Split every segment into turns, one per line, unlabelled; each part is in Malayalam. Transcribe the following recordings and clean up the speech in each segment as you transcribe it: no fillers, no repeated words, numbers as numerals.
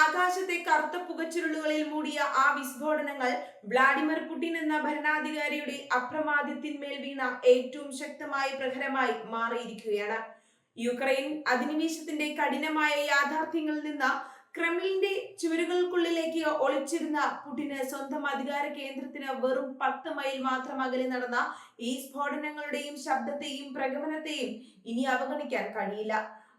ആകാശത്തെ കറുത്ത പുകച്ചുരുളുകളിൽ മൂടിയ ആ വിസ്ഫോടനങ്ങൾ വ്ളാഡിമിർ പുടിൻ എന്ന ഭരണാധികാരിയുടെ അപ്രമാദിത്വത്തിന്മേൽ വീണ ഏറ്റവും ശക്തമായ പ്രഹരമായി മാറിയിരിക്കുകയാണ്. യുക്രൈൻ അധിനിവേശത്തിന്റെ കഠിനമായ യാഥാർത്ഥ്യങ്ങളിൽ നിന്ന് ക്രെംലിന്റെ ചുവരുകൾക്കുള്ളിലേക്ക് ഒളിച്ചിരുന്ന പുടിന് സ്വന്തം അധികാര കേന്ദ്രത്തിന് വെറും 10 മൈൽ മാത്രം അകലെ നടന്ന ഈ സ്ഫോടനങ്ങളുടെയും ശബ്ദത്തെയും പ്രകമ്പനത്തെയും ഇനി അവഗണിക്കാൻ കഴിയില്ല.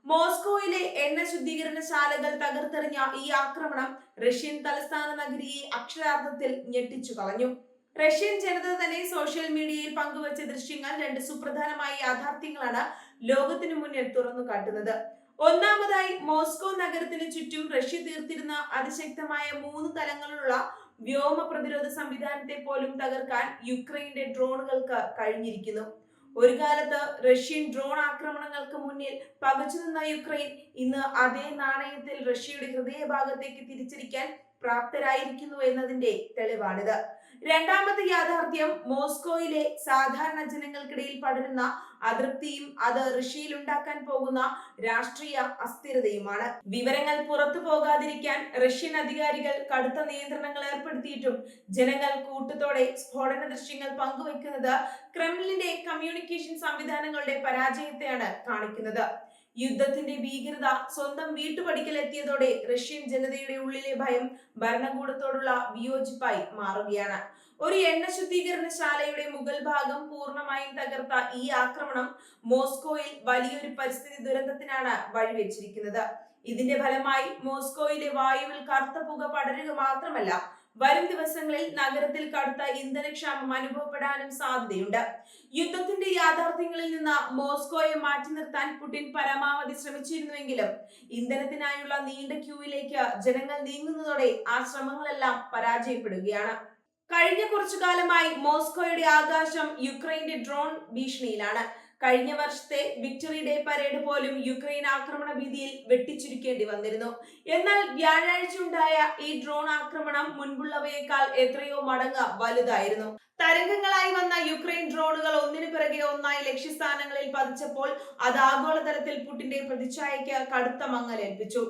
മോസ്കോയിലെ എണ്ണ ശുദ്ധീകരണശാലകൾ തകർത്തെറിഞ്ഞ ഈ ആക്രമണം റഷ്യൻ തലസ്ഥാന നഗരിയെ അക്ഷരാർത്ഥത്തിൽ ഞെട്ടിച്ചു കളഞ്ഞു. റഷ്യൻ ജനത തന്നെ സോഷ്യൽ മീഡിയയിൽ പങ്കുവച്ച ദൃശ്യങ്ങൾ രണ്ട് സുപ്രധാനമായ യാഥാർത്ഥ്യങ്ങളാണ് ലോകത്തിനു മുന്നിൽ തുറന്നു കാട്ടുന്നത്. ഒന്നാമതായി, മോസ്കോ നഗരത്തിന് ചുറ്റും റഷ്യ തീർത്തിരുന്ന അതിശക്തമായ 3 തലങ്ങളുള്ള വ്യോമ പ്രതിരോധ സംവിധാനത്തെ പോലും തകർക്കാൻ യുക്രൈന്റെ ഡ്രോണുകൾക്ക് കഴിഞ്ഞിരിക്കുന്നു. ഒരു കാലത്ത് റഷ്യൻ ഡ്രോൺ ആക്രമണങ്ങൾക്ക് മുന്നിൽ പകച്ചുനിന്ന യുക്രൈൻ ഇന്ന് അതേ നാണയത്തിൽ റഷ്യയുടെ ഹൃദയഭാഗത്തേക്ക് തിരിച്ചടിക്കാൻ പ്രാപ്തരായിരിക്കുന്നു എന്നതിന്റെ തെളിവാണിത്. രണ്ടാമത്തെ യാഥാർത്ഥ്യം മോസ്കോയിലെ സാധാരണ ജനങ്ങൾക്കിടയിൽ പടരുന്ന അതൃപ്തിയും അത് റഷ്യയിൽ ഉണ്ടാക്കാൻ പോകുന്ന രാഷ്ട്രീയ അസ്ഥിരതയുമാണ്. വിവരങ്ങൾ പുറത്തു പോകാതിരിക്കാൻ റഷ്യൻ അധികാരികൾ കടുത്ത നിയന്ത്രണങ്ങൾ ഏർപ്പെടുത്തിയിട്ടും ജനങ്ങൾ കൂട്ടത്തോടെ സ്ഫോടന ദൃശ്യങ്ങൾ പങ്കുവെക്കുന്നത് ക്രെംലിന്റെ കമ്മ്യൂണിക്കേഷൻ സംവിധാനങ്ങളുടെ പരാജയത്തെയാണ് കാണിക്കുന്നത്. യുദ്ധത്തിന്റെ ഭീകരത സ്വന്തം വീട്ടുപടിക്കലെത്തിയതോടെ റഷ്യൻ ജനതയുടെ ഉള്ളിലെ ഭയം ഭരണകൂടത്തോടുള്ള വിയോജിപ്പായി മാറുകയാണ്. ഒരു എണ്ണ ശുദ്ധീകരണശാലയുടെ മുകൾ ഭാഗം പൂർണ്ണമായും തകർത്ത ഈ ആക്രമണം മോസ്കോയിൽ വലിയൊരു പരിസ്ഥിതി ദുരന്തത്തിനാണ് വഴിവെച്ചിരിക്കുന്നത്. ഇതിന്റെ ഫലമായി മോസ്കോയിലെ വായുവിൽ കറുത്ത പുക പടരുക മാത്രമല്ല, വരും ദിവസങ്ങളിൽ നഗരത്തിൽ കടുത്ത ഇന്ധനക്ഷാമം അനുഭവപ്പെടാനും സാധ്യതയുണ്ട്. യുദ്ധത്തിന്റെ യാഥാർത്ഥ്യങ്ങളിൽ നിന്ന് മോസ്കോയെ മാറ്റി നിർത്താൻ പുടിൻ പരമാവധി ശ്രമിച്ചിരുന്നുവെങ്കിലും ഇന്ധനത്തിനായുള്ള നീണ്ട ക്യൂവിലേക്ക് ജനങ്ങൾ നീങ്ങുന്നതോടെ ആ ശ്രമങ്ങളെല്ലാം പരാജയപ്പെടുകയാണ്. കഴിഞ്ഞ കുറച്ചു കാലമായി മോസ്കോയുടെ ആകാശം യുക്രൈന്റെ ഡ്രോൺ ഭീഷണിയിലാണ്. കഴിഞ്ഞ വർഷത്തെ വിക്ടറി ഡേ പരേഡ് പോലും യുക്രൈൻ ആക്രമണ ഭീതിയിൽ വെട്ടിച്ചുരുക്കേണ്ടി വന്നിരുന്നു. എന്നാൽ വ്യാഴാഴ്ച ഉണ്ടായ ഈ ഡ്രോൺ ആക്രമണം മുൻപുള്ളവയേക്കാൾ എത്രയോ മടങ്ങ് വലുതായിരുന്നു. തരംഗങ്ങളായി വന്ന യുക്രൈൻ ഡ്രോണുകൾ ഒന്നിനു പിറകെ ഒന്നായി ലക്ഷ്യസ്ഥാനങ്ങളിൽ പതിച്ചപ്പോൾ അത് ആഗോളതലത്തിൽ പുടിന്റെ പ്രതിച്ഛായയ്ക്ക് കടുത്ത മങ്ങലേൽപ്പിച്ചു.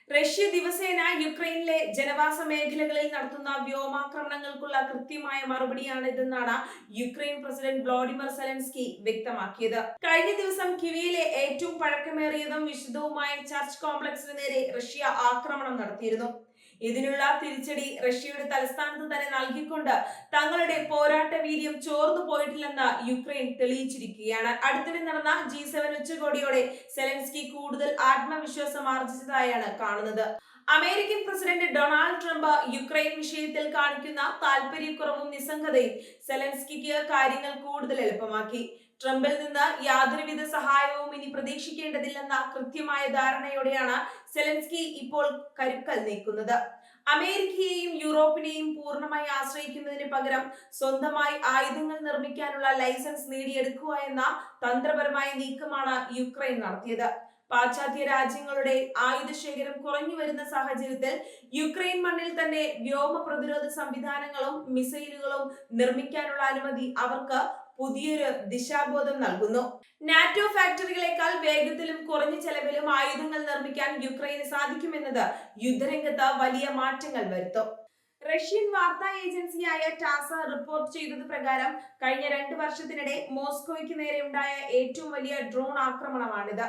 റഷ്യ ദിവസേന യുക്രൈനിലെ ജനവാസ മേഖലകളിൽ നടത്തുന്ന വ്യോമാക്രമണങ്ങൾക്കുള്ള കൃത്യമായ മറുപടിയാണിതെന്നാണ് യുക്രൈൻ പ്രസിഡന്റ് വ്ളാഡിമിർ സെലൻസ്കി വ്യക്തമാക്കിയത്. കഴിഞ്ഞ ദിവസം കിവിയിലെ ഏറ്റവും പഴക്കമേറിയതും വിശദവുമായ ചർച്ച് കോംപ്ലക്സിന് നേരെ റഷ്യ ആക്രമണം നടത്തിയിരുന്നു. ഇതിനുള്ള തിരിച്ചടി റഷ്യയുടെ തലസ്ഥാനത്ത് തന്നെ നൽകിക്കൊണ്ട് തങ്ങളുടെ പോരാട്ട വീര്യം ചോർന്നു പോയിട്ടില്ലെന്ന് യുക്രൈൻ തെളിയിച്ചിരിക്കുകയാണ്. അടുത്തിടെ നടന്ന G7 ഉച്ചകോടിയോടെ സെലൻസ്കി കൂടുതൽ ആത്മവിശ്വാസം ആർജിച്ചതായാണ് കാണുന്നത്. American president Donald Trump Ukraine വിഷയത്തിൽ കാണിക്കുന്ന താല്പര്യക്കുറവും നിസ്സംഗതയും സെലൻസ്കിക്ക് കാര്യങ്ങൾ കൂടുതൽ എളുപ്പമാക്കി. ട്രംപിൽ നിന്ന് യാതൊരുവിധ സഹായവും ഇനി പ്രതീക്ഷിക്കേണ്ടതില്ലെന്ന കൃത്യമായ ധാരണയോടെയാണ് സെലൻസ്കി ഇപ്പോൾ കരുക്കൾ നീക്കുന്നത്. അമേരിക്കയെയും യൂറോപ്പിനെയും പൂർണ്ണമായി ആശ്രയിക്കുന്നതിന് പകരം സ്വന്തമായി ആയുധങ്ങൾ നിർമ്മിക്കാനുള്ള ലൈസൻസ് നേടിയെടുക്കുക എന്ന തന്ത്രപരമായ നീക്കമാണ് യുക്രൈൻ നടത്തിയത്. പാശ്ചാത്യ രാജ്യങ്ങളുടെ ആയുധശേഖരം കുറഞ്ഞു വരുന്ന സാഹചര്യത്തിൽ യുക്രൈൻ മണ്ണിൽ തന്നെ വ്യോമ പ്രതിരോധ സംവിധാനങ്ങളും മിസൈലുകളും നിർമ്മിക്കാനുള്ള അനുമതി അവർക്ക് പുതിയൊരു ദിശാബോധം നൽകുന്നു. നാറ്റോ ഫാക്ടറികളെക്കാൾ വേഗത്തിലും കുറഞ്ഞ ചെലവിലും ആയുധങ്ങൾ നിർമ്മിക്കാൻ യുക്രൈന് സാധിക്കുമെന്നത് യുദ്ധരംഗത്ത് വലിയ മാറ്റങ്ങൾ വരുത്തും. റഷ്യൻ വാർത്താ ഏജൻസിയായ ടാസ റിപ്പോർട്ട് ചെയ്തത് പ്രകാരം കഴിഞ്ഞ 2 വർഷത്തിനിടെ മോസ്കോയ്ക്ക് നേരെ ഉണ്ടായ ഏറ്റവും വലിയ ഡ്രോൺ ആക്രമണമാണിത്.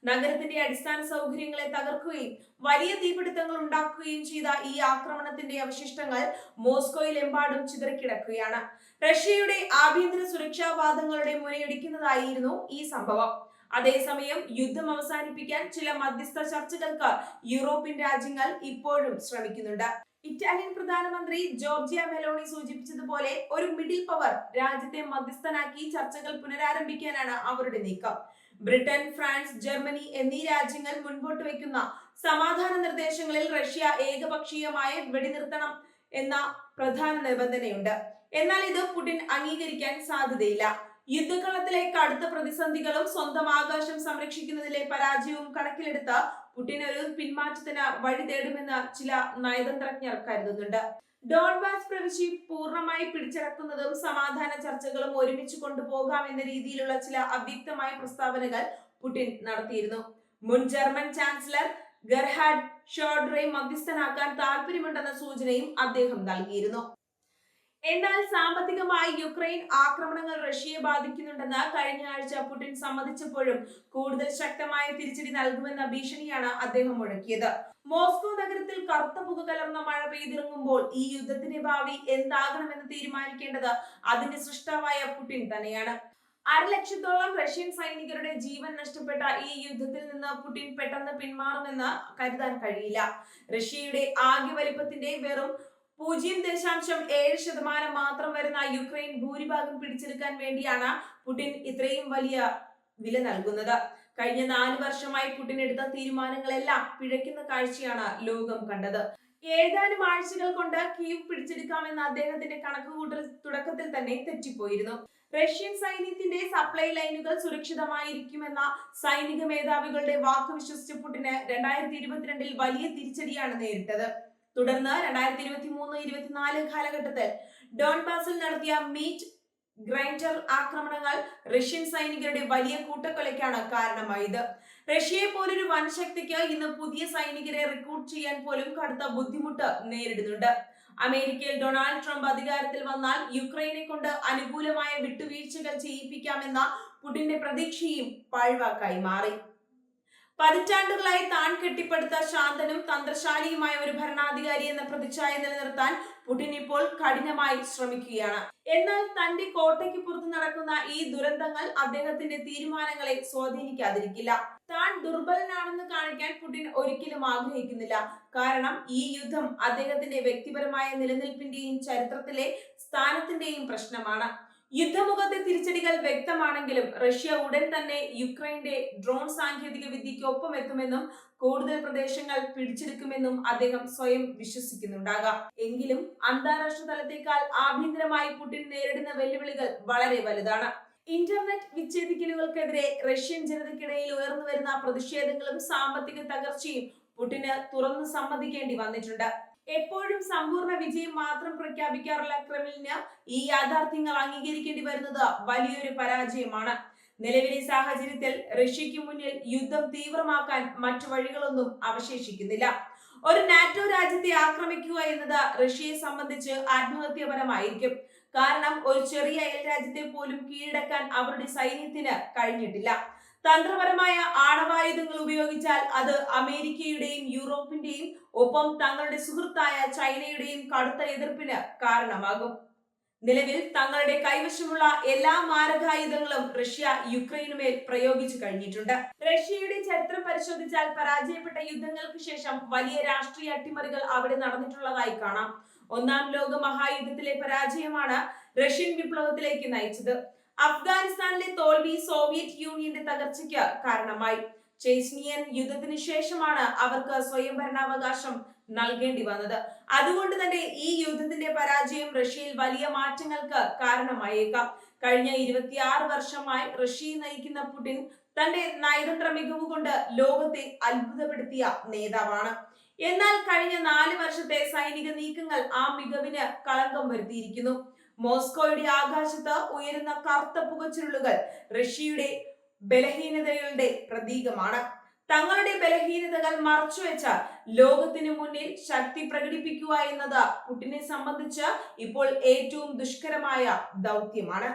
നഗരത്തിന്റെ അടിസ്ഥാന സൗകര്യങ്ങളെ തകർക്കുകയും വലിയ തീപിടുത്തങ്ങൾ ഉണ്ടാക്കുകയും ചെയ്ത ഈ ആക്രമണത്തിന്റെ അവശിഷ്ടങ്ങൾ മോസ്കോയിലെമ്പാടും ചിതറിക്കിടക്കുകയാണ്. റഷ്യയുടെ ആഭ്യന്തര സുരക്ഷാ വാദങ്ങളുടെ മുനയൊടിക്കുന്നതായിരുന്നു ഈ സംഭവം. അതേസമയം യുദ്ധം അവസാനിപ്പിക്കാൻ ചില മധ്യസ്ഥ ചർച്ചകൾക്ക് യൂറോപ്യൻ രാജ്യങ്ങൾ ഇപ്പോഴും ശ്രമിക്കുന്നുണ്ട്. ഇറ്റാലിയൻ പ്രധാനമന്ത്രി ജോർജിയ മെലോണി സൂചിപ്പിച്ചതുപോലെ ഒരു മിഡിൽ പവർ രാജ്യത്തെ മധ്യസ്ഥനാക്കി ചർച്ചകൾ പുനരാരംഭിക്കാനാണ് അവരുടെ നീക്കം. ബ്രിട്ടൻ, ഫ്രാൻസ്, ജർമ്മനി എന്നീ രാജ്യങ്ങൾ മുൻപോട്ട് വയ്ക്കുന്ന സമാധാന നിർദ്ദേശങ്ങളിൽ റഷ്യ ഏകപക്ഷീയമായ വെടിനിർത്തണം എന്ന പ്രധാന നിബന്ധനയുണ്ട്. എന്നാൽ ഇത് പുടിൻ അംഗീകരിക്കാൻ സാധ്യതയില്ല. യുദ്ധകളത്തിലെ കടുത്ത പ്രതിസന്ധികളും സ്വന്തം ആകാശം സംരക്ഷിക്കുന്നതിലെ പരാജയവും കണക്കിലെടുത്ത് പുടിൻ ഒരു പിന്മാറ്റത്തിന് വഴി തേടുമെന്ന് ചില നയതന്ത്രജ്ഞർ കരുതുന്നുണ്ട്. ഡോൺബാസ് പ്രവിശ്യ പൂർണ്ണമായി പിടിച്ചടക്കുന്നതും സമാധാന ചർച്ചകളും ഒരുമിച്ച് കൊണ്ടുപോകാമെന്ന രീതിയിലുള്ള ചില അവ്യക്തമായ പ്രസ്താവനകൾ പുടിൻ നടത്തിയിരുന്നു. മുൻ ജർമ്മൻ ചാൻസലർ ഗെർഹാർഡ് ഷോർഡറെ മധ്യസ്ഥനാക്കാൻ താല്പര്യമുണ്ടെന്ന സൂചനയും അദ്ദേഹം നൽകിയിരുന്നു. എന്നാൽ സാമ്പത്തികമായി യുക്രൈൻ ആക്രമണങ്ങൾ റഷ്യയെ ബാധിക്കുന്നുണ്ടെന്ന് കഴിഞ്ഞ ആഴ്ച പുടിൻ സമ്മതിച്ചപ്പോഴും കൂടുതൽ ശക്തമായ തിരിച്ചടി നൽകുമെന്ന ഭീഷണിയാണ് അദ്ദേഹം മുഴക്കിയത്. മോസ്കോ നഗരത്തിൽ കറുത്ത പുക കലർന്ന മഴ പെയ്തിറങ്ങുമ്പോൾ ഈ യുദ്ധത്തിന്റെ ഭാവി എന്താകണമെന്ന് തീരുമാനിക്കേണ്ടത് അതിന്റെ സൃഷ്ടാവായ പുടിൻ തന്നെയാണ്. 1,00,000-ത്തോളം റഷ്യൻ സൈനികരുടെ ജീവൻ നഷ്ടപ്പെട്ട ഈ യുദ്ധത്തിൽ നിന്ന് പുടിൻ പെട്ടെന്ന് പിന്മാറുമെന്ന് കരുതാൻ കഴിയില്ല. റഷ്യയുടെ ആകെ വലിപ്പത്തിന്റെ വെറും 0.7% മാത്രം വരുന്ന യുക്രൈൻ ഭൂരിഭാഗം പിടിച്ചെടുക്കാൻ വേണ്ടിയാണ് പുടിൻ ഇത്രയും വലിയ വില നൽകുന്നത്. കഴിഞ്ഞ 4 വർഷമായി പുടിൻ എടുത്ത തീരുമാനങ്ങളെല്ലാം പിഴയ്ക്കുന്ന കാഴ്ചയാണ് ലോകം കണ്ടത്. ഏതാനും ആഴ്ചകൾ കൊണ്ട് കീവ് പിടിച്ചെടുക്കാമെന്ന അദ്ദേഹത്തിന്റെ കണക്കുകൂട്ടൽ തുടക്കത്തിൽ തന്നെ തെറ്റിപ്പോയിരുന്നു. റഷ്യൻ സൈന്യത്തിന്റെ സപ്ലൈ ലൈനുകൾ സുരക്ഷിതമായിരിക്കുമെന്ന സൈനിക മേധാവികളുടെ വാക്ക് വിശ്വസിച്ച പുടിന് 2022-ൽ വലിയ തിരിച്ചടിയാണ് നേരിട്ടത്. തുടർന്ന് 2023-24 കാലഘട്ടത്തിൽ ഡോൺബാസിൽ നടത്തിയ മീറ്റ് ഗ്രൈൻഡർ ആക്രമണങ്ങൾ റഷ്യൻ സൈനികരുടെ വലിയ കൂട്ടക്കൊലയ്ക്കാണ് കാരണമായത്. റഷ്യയെ പോലൊരു വൻശക്തിക്ക് ഇന്ന് പുതിയ സൈനികരെ റിക്രൂട്ട് ചെയ്യാൻ പോലും കടുത്ത ബുദ്ധിമുട്ട് നേരിടുന്നുണ്ട്. അമേരിക്കയിൽ ഡൊണാൾഡ് ട്രംപ് അധികാരത്തിൽ വന്നാൽ യുക്രൈനെ കൊണ്ട് അനുകൂലമായ വിട്ടുവീഴ്ചകൾ ചെയ്യിപ്പിക്കാമെന്ന പുടിന്റെ പ്രതീക്ഷയും പാഴ്വാക്കായി മാറി. പതിറ്റാണ്ടുകളായി താൻ കെട്ടിപ്പടുത്ത ശാന്തനും തന്ത്രശാലിയുമായ ഒരു ഭരണാധികാരി എന്ന പ്രതിച്ഛായ നിലനിർത്താൻ പുടിൻ ഇപ്പോൾ കഠിനമായി ശ്രമിക്കുകയാണ്. എന്നാൽ തന്റെ കോട്ടയ്ക്ക് പുറത്ത് നടക്കുന്ന ഈ ദുരന്തങ്ങൾ അദ്ദേഹത്തിന്റെ തീരുമാനങ്ങളെ സ്വാധീനിക്കാതിരിക്കില്ല. താൻ ദുർബലനാണെന്ന് കാണിക്കാൻ പുടിൻ ഒരിക്കലും ആഗ്രഹിക്കുന്നില്ല. കാരണം ഈ യുദ്ധം അദ്ദേഹത്തിന്റെ വ്യക്തിപരമായ നിലനിൽപ്പിന്റെയും ചരിത്രത്തിലെ സ്ഥാനത്തിന്റെയും പ്രശ്നമാണ്. യുദ്ധമുഖത്തെ തിരിച്ചടികൾ വ്യക്തമാണെങ്കിലും റഷ്യ ഉടൻ തന്നെ യുക്രൈന്റെ ഡ്രോൺ സാങ്കേതിക വിദ്യയ്ക്ക് ഒപ്പം എത്തുമെന്നും കൂടുതൽ പ്രദേശങ്ങൾ പിടിച്ചെടുക്കുമെന്നും അദ്ദേഹം സ്വയം വിശ്വസിക്കുന്നുണ്ടാകാം. എങ്കിലും അന്താരാഷ്ട്ര തലത്തേക്കാൾ ആഭ്യന്തരമായി പുടിൻ നേരിടുന്ന വെല്ലുവിളികൾ വളരെ വലുതാണ്. ഇന്റർനെറ്റ് വിച്ഛേദിക്കലുകൾക്കെതിരെ റഷ്യൻ ജനതയ്ക്കിടയിൽ ഉയർന്നു വരുന്ന പ്രതിഷേധങ്ങളും സാമ്പത്തിക തകർച്ചയും പുടിന് തുറന്നു സമ്മതിക്കേണ്ടി വന്നിട്ടുണ്ട്. എപ്പോഴും സമ്പൂർണ്ണ വിജയം മാത്രം പ്രഖ്യാപിക്കാറുള്ള ക്രെംലിന് ഈ യാഥാർത്ഥ്യങ്ങൾ അംഗീകരിക്കേണ്ടി വരുന്നത് വലിയൊരു പരാജയമാണ്. നിലവിലെ സാഹചര്യത്തിൽ റഷ്യയ്ക്ക് മുന്നിൽ യുദ്ധം തീവ്രമാക്കാൻ മറ്റു വഴികളൊന്നും അവശേഷിക്കുന്നില്ല. ഒരു നാറ്റോ രാജ്യത്തെ ആക്രമിക്കുക എന്നത് റഷ്യയെ സംബന്ധിച്ച് ആത്മഹത്യാപരമായിരിക്കും. കാരണം ഒരു ചെറിയ അയൽ രാജ്യത്തെ പോലും കീഴടക്കാൻ അവരുടെ സൈന്യത്തിന് കഴിഞ്ഞിട്ടില്ല. തന്ത്രപരമായ ആണവായുധങ്ങൾ ഉപയോഗിച്ചാൽ അത് അമേരിക്കയുടെയും യൂറോപ്പിന്റെയും ഒപ്പം തങ്ങളുടെ സുഹൃത്തായ ചൈനയുടെയും കടുത്ത എതിർപ്പിന് കാരണമാകും. നിലവിൽ തങ്ങളുടെ കൈവശമുള്ള എല്ലാ മാരകായുധങ്ങളും റഷ്യ യുക്രൈനുമേൽ പ്രയോഗിച്ചു കഴിഞ്ഞിട്ടുണ്ട്. റഷ്യയുടെ ചരിത്രം പരിശോധിച്ചാൽ പരാജയപ്പെട്ട യുദ്ധങ്ങൾക്ക് ശേഷം വലിയ രാഷ്ട്രീയ അട്ടിമറികൾ അവിടെ നടന്നിട്ടുള്ളതായി കാണാം. ഒന്നാം ലോക മഹായുദ്ധത്തിലെ പരാജയമാണ് റഷ്യൻ വിപ്ലവത്തിലേക്ക് നയിച്ചത്. അഫ്ഗാനിസ്ഥാനിലെ തോൽവി സോവിയറ്റ് യൂണിയന്റെ തകർച്ചയ്ക്ക് കാരണമായി. ചെച്നിയൻ യുദ്ധത്തിന് ശേഷമാണ് അവർക്ക് സ്വയം ഭരണാവകാശം നൽകേണ്ടി വന്നത്. അതുകൊണ്ട് തന്നെ ഈ യുദ്ധത്തിന്റെ പരാജയം റഷ്യയിൽ വലിയ മാറ്റങ്ങൾക്ക് കാരണമായേക്കാം. കഴിഞ്ഞ 26 വർഷമായി റഷ്യയെ നയിക്കുന്ന പുടിൻ തന്റെ നയതന്ത്ര മികവ് കൊണ്ട് ലോകത്തെ അത്ഭുതപ്പെടുത്തിയ നേതാവാണ്. എന്നാൽ കഴിഞ്ഞ 4 വർഷത്തെ സൈനിക നീക്കങ്ങൾ ആ മികവിന് കളങ്കം വരുത്തിയിരിക്കുന്നു. മോസ്കോയുടെ ആകാശത്ത് ഉയരുന്ന കറുത്ത പുകച്ചുരുളുകൾ റഷ്യയുടെ ബലഹീനതകളുടെ പ്രതീകമാണ്. തങ്ങളുടെ ബലഹീനതകൾ മറച്ചുവെച്ച ലോകത്തിനു മുന്നിൽ ശക്തി പ്രകടിപ്പിക്കുക എന്നത് പുടിനെ സംബന്ധിച്ച് ഇപ്പോൾ ഏറ്റവും ദുഷ്കരമായ ദൗത്യമാണ്.